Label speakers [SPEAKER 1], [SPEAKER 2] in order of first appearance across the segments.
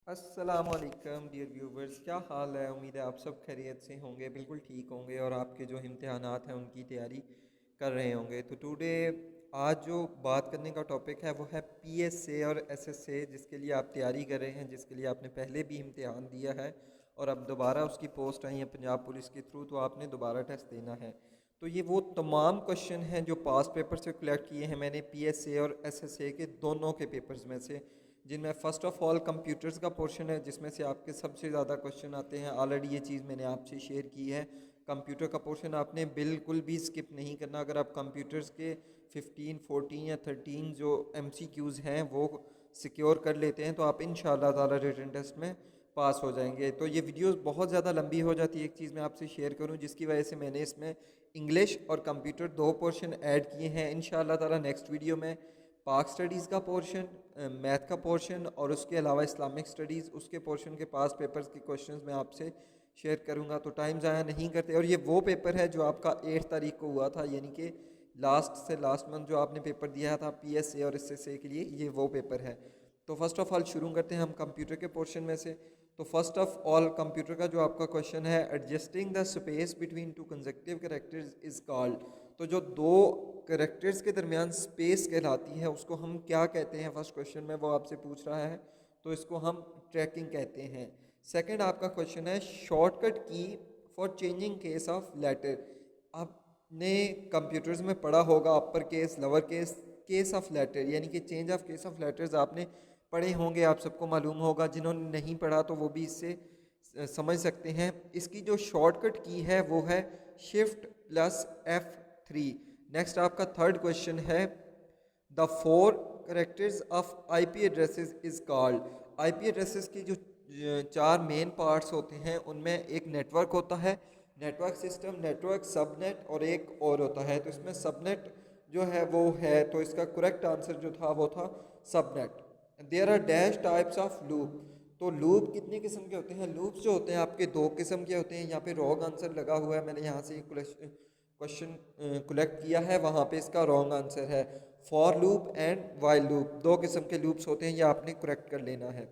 [SPEAKER 1] अस्सलाम वालेकुम dear viewers, क्या हाल है। उम्मीद है आप सब खैरियत से होंगे, बिल्कुल ठीक होंगे और आपके जो इम्तिहानात हैं उनकी तैयारी कर रहे होंगे। तो टुडे आज जो बात करने का टॉपिक है वो है पीएसए और एसएसए, जिसके लिए आप तैयारी कर रहे हैं, जिसके लिए आपने पहले भी इम्तिहान दिया है और अब दोबारा उसकी पोस्ट आई है पंजाब पुलिस के थ्रू, तो आपने दोबारा टेस्ट देना है। तो ये वो तमाम क्वेश्चन हैं जो पास पेपर से कलेक्ट किए हैं मैंने पीएसए और एसएसए के दोनों के पेपर्स में से, जिनमें फ़र्स्ट ऑफ़ ऑल कंप्यूटर्स का पोर्शन है जिसमें से आपके सबसे ज़्यादा क्वेश्चन आते हैं। ऑलरेडी ये चीज़ मैंने आपसे शेयर की है। कंप्यूटर का पोर्शन आपने बिल्कुल भी स्किप नहीं करना। अगर आप कंप्यूटर्स के 15, 14 या 13 जो MCQs हैं वो सिक्योर कर लेते हैं तो आप इंशाल्लाह ताला रिटन टेस्ट में पास हो जाएंगे। तो ये वीडियोस बहुत ज़्यादा लंबी हो जाती है, एक चीज़ मैं आपसे शेयर करूं जिसकी वजह से मैंने इसमें इंग्लिश और कंप्यूटर दो पोर्शन ऐड किए हैं। इंशाल्लाह ताला नेक्स्ट वीडियो में पाक स्टडीज़ का पोर्शन, मैथ का पोर्शन और उसके अलावा इस्लामिक स्टडीज़ उसके पोर्शन के पास पेपर्स के क्वेश्चंस मैं आपसे शेयर करूंगा। तो टाइम ज़ाया नहीं करते। और ये वो पेपर है जो आपका 8 तारीख को हुआ था, यानी कि लास्ट से लास्ट मंथ जो आपने पेपर दिया था पीएसए और एसएसए के लिए, ये वो पेपर है। तो फर्स्ट ऑफ ऑल शुरू करते हैं हम कंप्यूटर के पोर्शन में से। तो फर्स्ट ऑफ ऑल कंप्यूटर का जो आपका क्वेश्चन है, adjusting the space between two consecutive characters is called. तो जो दो कैरेक्टर्स के दरमियान स्पेस कहलाती है उसको हम क्या कहते हैं, फर्स्ट क्वेश्चन में वो आपसे पूछ रहा है। तो इसको हम ट्रैकिंग कहते हैं। सेकंड आपका क्वेश्चन है, शॉर्टकट की for changing case of letter. आपने कंप्यूटर्स में पढ़ा होगा upper case, lower case, case of letter, यानी कि change of case of letters आपने पढ़े होंगे, आप सबको मालूम होगा। जिन्होंने नहीं पढ़ा तो वो भी इससे समझ सकते हैं। इसकी जो शॉर्टकट की है वो है Shift+F3। नेक्स्ट आपका थर्ड क्वेश्चन है, the four characters of IP addresses is called. IP addresses की जो चार मेन पार्ट्स होते हैं उनमें एक नेटवर्क होता है, नेटवर्क सिस्टम, नेटवर्क सबनेट और एक और होता है। तो इसमें सबनेट जो है वो है, तो इसका करेक्ट आंसर जो था वो था subnet. There are dash types of loop. तो लूप कितने किस्म के होते हैं? लूप्स जो होते हैं आपके दो किस्म के होते हैं। यहाँ पे रॉन्ग आंसर लगा हुआ है, मैंने यहाँ से क्वेश्चन कलेक्ट किया है, वहाँ पे इसका रॉन्ग आंसर है। For loop and while loop, दो किस्म के लूप्स होते हैं, ये आपने करेक्ट कर लेना है।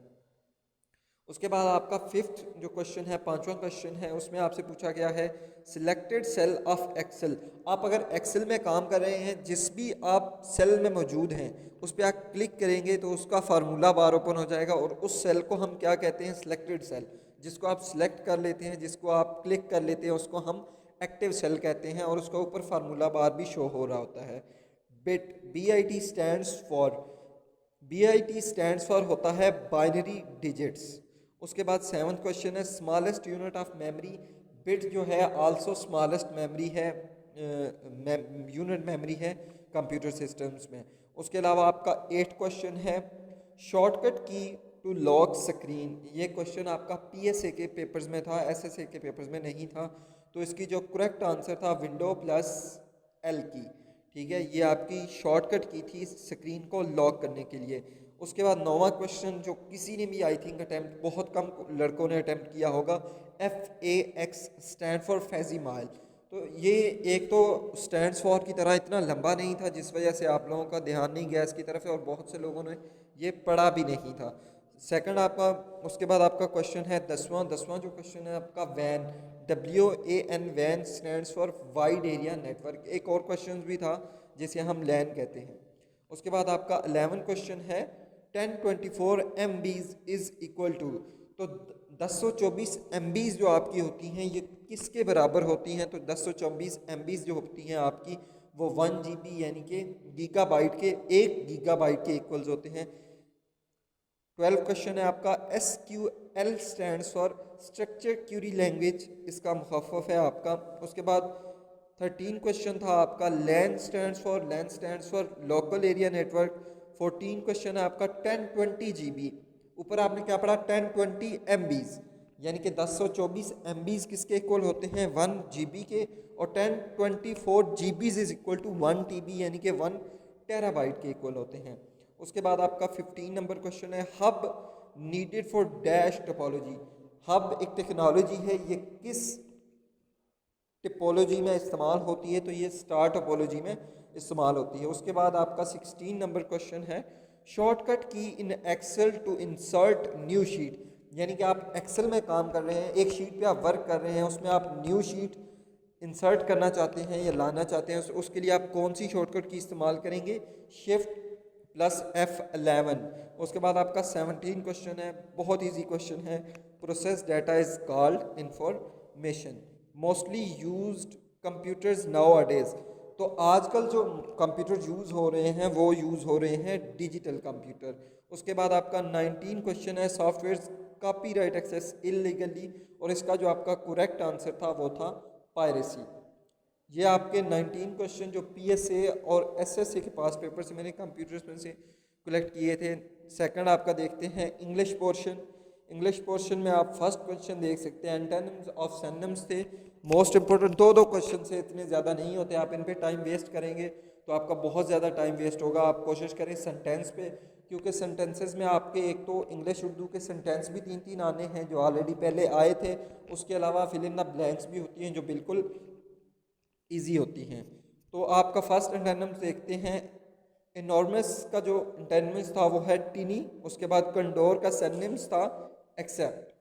[SPEAKER 1] उसके बाद आपका फिफ्थ जो क्वेश्चन है, पांचवा क्वेश्चन है, उसमें आपसे पूछा गया है, सिलेक्टेड सेल ऑफ एक्सेल। आप अगर एक्सेल में काम कर रहे हैं, जिस भी आप सेल में मौजूद हैं उस पर आप क्लिक करेंगे तो उसका फार्मूला बार ओपन हो जाएगा और उस सेल को हम क्या कहते हैं? Selected cell. जिसको आप सिलेक्ट कर लेते हैं, जिसको आप क्लिक कर लेते हैं, उसको हम एक्टिव सेल कहते हैं और उसका ऊपर फार्मूला बार भी शो हो रहा होता है। Bit, BIT stands for, BIT stands for होता है बाइनरी डिजिट्स। उसके बाद सेवन्थ क्वेश्चन है, smallest unit of memory. Bit जो है आल्सो स्मॉलेस्ट मेमोरी है, यूनिट मेमोरी है कंप्यूटर सिस्टम्स में। उसके अलावा आपका एट्थ क्वेश्चन है, शॉर्टकट की टू लॉक स्क्रीन। ये क्वेश्चन आपका पीएसए के पेपर्स में था, एसएसए के पेपर्स में नहीं था। तो इसकी जो करेक्ट आंसर था Windows+L की। ठीक है, ये आपकी शॉर्टकट की थी स्क्रीन को लॉक करने के लिए। उसके बाद नौवां क्वेश्चन जो किसी ने भी आई थिंक अटैम्प्ट, बहुत कम लड़कों ने अटैम्प्ट किया होगा, FAX स्टैंड फॉर फैजीमाइल। तो ये एक तो स्टैंड फॉर की तरह इतना लंबा नहीं था जिस वजह से आप लोगों का ध्यान नहीं गया इसकी तरफ और बहुत से लोगों ने ये पढ़ा भी नहीं था। सेकंड आपका, उसके बाद आपका क्वेश्चन है दसवां जो क्वेश्चन है आपका, वैन, WAN, वैन stands for wide area network. एक और क्वेश्चन भी था जिसे हम लैन कहते हैं। उसके बाद आपका 11 क्वेश्चन है, 1024 MBs इज इक्वल टू। तो 1024 MBs जो आपकी होती हैं ये किसके बराबर होती हैं? तो 1024 MBs जो होती हैं आपकी वो 1 GB यानी कि गीगाबाइट के, 1 गीगाबाइट के इक्वल्स होते हैं। 12 क्वेश्चन है आपका, SQL stands for structure Curie language, इसका मुखफ़फ़ है आपका। उसके बाद 13 क्वेश्चन था आपका, LAN stands for local area network. 14 question है आपका, 1020 GB। ऊपर आपने क्या पढ़ा? 1020 MBs, यानी कि 1024 MBs किसके इक्वल होते हैं? 1 GB के। और 1024 GBs is equal to 1 TB, यानी कि 1 टेराबाइट के इक्वल होते हैं। उसके बाद आपका 15 नंबर क्वेश्चन है, hub needed for dash topology. Hub एक टेक्नोलॉजी है, ये किस टिपोलॉजी में इस्तेमाल होती है? तो ये स्टार टोपोलॉजी में इस्तेमाल होती है। उसके बाद आपका 16 नंबर क्वेश्चन है, शॉर्टकट की in excel to insert new sheet, यानी कि आप एक्सेल में काम कर रहे हैं, एक शीट पे आप वर्क कर रहे हैं, उसमें आप न्यू शीट इंसर्ट करना चाहते हैं या लाना चाहते हैं, उसके लिए आप कौन सी शॉर्टकट की इस्तेमाल करेंगे? Shift plus F11। उसके बाद आपका 17 क्वेश्चन है, बहुत इजी क्वेश्चन है। Process data is called information, mostly used computers now अडेज। तो आजकल जो कंप्यूटर यूज़ हो रहे हैं वो यूज़ हो रहे हैं डिजिटल कंप्यूटर। उसके बाद आपका 19 क्वेश्चन है, सॉफ्टवेयर कॉपीराइट एक्सेस इलीगली, और इसका जो आपका करेक्ट आंसर था वो था पायरेसी। ये आपके 19 क्वेश्चन जो पीएसए और एसएसए के पास पेपर से मैंने कंप्यूटर्स में से कलेक्ट किए थे। सेकंड आपका देखते हैं इंग्लिश पोर्शन। इंग्लिश पोर्शन में आप फर्स्ट क्वेश्चन देख सकते हैं, एंटोनिम्स ऑफ सिनोनिम्स थे। मोस्ट इंपॉर्टेंट दो क्वेश्चन से, इतने ज़्यादा नहीं होते, आप इन पे टाइम वेस्ट करेंगे तो आपका बहुत ज़्यादा टाइम वेस्ट होगा। आप कोशिश करें सेंटेंस पे, क्योंकि सेंटेंसेस में आपके एक तो इंग्लिश उर्दू के सेंटेंस भी 3-3 आने हैं जो ऑलरेडी पहले आए थे, उसके अलावा फिल इन द ब्लैंक्स भी होती हैं जो बिल्कुल ईजी होती हैं। तो आपका फर्स्ट एंटोनिम्स देखते हैं। इनॉर्मस का जो एंटोनिम्स था वो है टिनी। उसके बाद कंडोर का सिनोनिम्स था एक्सेप्ट।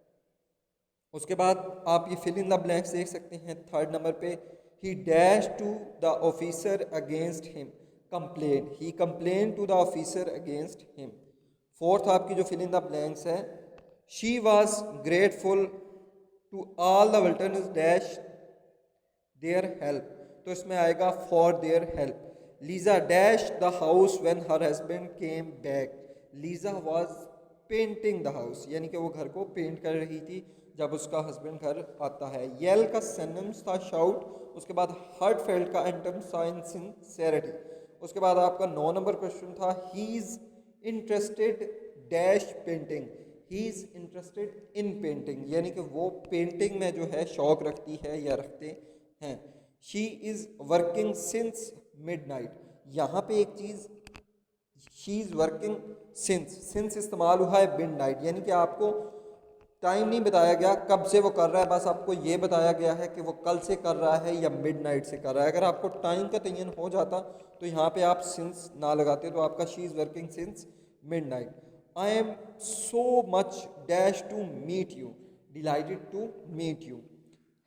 [SPEAKER 1] उसके बाद आप ये फिल इन द ब्लैंक्स देख सकते हैं थर्ड नंबर पे, he dash to the officer against him complain, he complain to the officer against him. Fourth आपकी जो फिल इन द ब्लैंक्स है, she was grateful to all the well wishers dash their help, तो इसमें आएगा for their help. Lisa dash the house when her husband came back, Lisa was painting the house, यानी कि वो घर को paint कर रही थी जब उसका हस्बैंड घर आता है। येल का सिनोनिम्स था शाउट। उसके बाद हार्टफेल्ट का एंटोनिम था सिंसेरिटी। उसके बाद आपका 9 नंबर क्वेश्चन था, he is interested dash painting, he is interested in painting, यानी कि वो पेंटिंग में जो है शौक रखती है या रखते हैं। She is working since midnight, यहाँ पे एक चीज़, शी इज़ वर्किंग सिंस इस्तेमाल हुआ है मिडनाइट, यानी कि आपको टाइम नहीं बताया गया कब से वो कर रहा है, बस आपको ये बताया गया है कि वो कल से कर रहा है या मिडनाइट से कर रहा है। अगर आपको टाइम का तयन हो जाता तो यहाँ पे आप सिंस ना लगाते, तो आपका she is working since midnight. I am so much dash to meet you, delighted to meet you.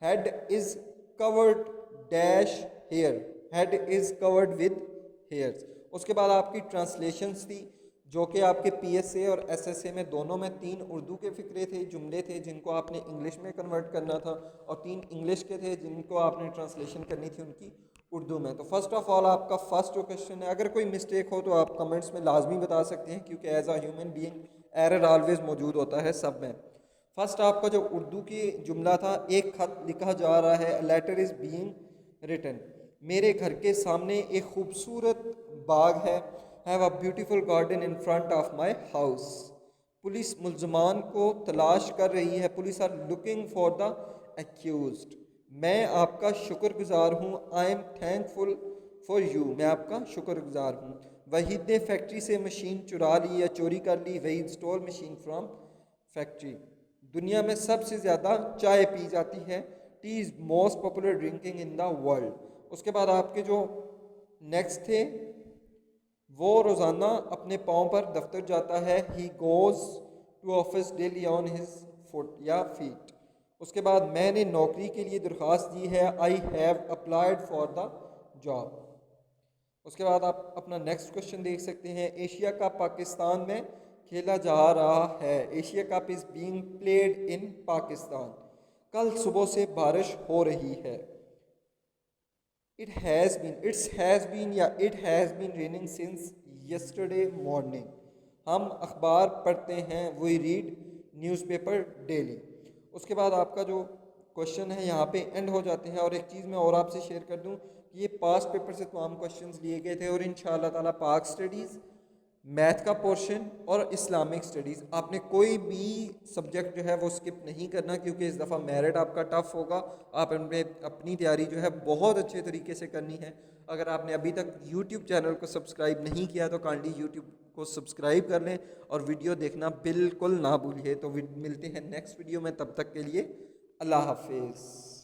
[SPEAKER 1] Head is covered dash hair, head is covered with hairs. उसके बाद आपकी ट्रांसलेशंस थी जो कि आपके पीएसए और एसएसए में दोनों में 3 उर्दू के फ़िक्रे थे, जुमले थे जिनको आपने इंग्लिश में कन्वर्ट करना था, और 3 इंग्लिश के थे जिनको आपने ट्रांसलेशन करनी थी उनकी उर्दू में। तो फर्स्ट ऑफ ऑल आपका फर्स्ट जो क्वेश्चन है, अगर कोई मिस्टेक हो तो आप कमेंट्स में लाजमी बता सकते हैं, क्योंकि as a human being error always मौजूद होता है सब में। फर्स्ट आपका जो उर्दू की जुमला था, एक खत लिखा जा रहा है, लेटर इज़ बीइंग रिटन, मेरे घर के सामने एक खूबसूरत बाग है, have a beautiful garden in front of my house. Police मुल्जमान को तलाश कर रही है, police are looking for the accused. मैं आपका शुक्रगुजार हूँ, I am thankful for you, मैं आपका शुक्रगुजार हूँ। वहीद ने फैक्ट्री से मशीन चुरा ली या चोरी कर ली, Waheed stole machine from factory. दुनिया में सबसे ज़्यादा चाय पी जाती है, tea is most popular drinking in the world. उसके बाद आपके जो नेक्स्ट थे, वो रोज़ाना अपने पाँव पर दफ्तर जाता है, he goes to office daily on his foot या फीट। उसके बाद मैंने नौकरी के लिए दरख्वास्त दी है, I have applied for the job. उसके बाद आप अपना नेक्स्ट क्वेश्चन देख सकते हैं, एशिया कप पाकिस्तान में खेला जा रहा है, Asia cup is being played in Pakistan. कल सुबह से बारिश हो रही है, it has been raining since yesterday morning. हम अखबार पढ़ते हैं, वी रीड न्यूज़पेपर डेली। उसके बाद आपका जो क्वेश्चन है यहाँ पे एंड हो जाते हैं। और एक चीज़ मैं और आपसे शेयर कर दूँ, ये पास्ट पेपर से तमाम क्वेश्चंस लिए गए थे, और इंशाअल्लाह ताला पाक स्टडीज़, मैथ का पोर्शन और इस्लामिक स्टडीज़, आपने कोई भी सब्जेक्ट जो है वो स्किप नहीं करना, क्योंकि इस दफ़ा मेरिट आपका टफ होगा। आप अपनी तैयारी जो है बहुत अच्छे तरीके से करनी है। अगर आपने अभी तक यूट्यूब चैनल को सब्सक्राइब नहीं किया तो काइंडली यूट्यूब को सब्सक्राइब कर लें, और वीडियो देखना बिल्कुल ना भूलिए। तो मिलते हैं नेक्स्ट वीडियो में, तब तक के लिए अल्लाह हाफिज़।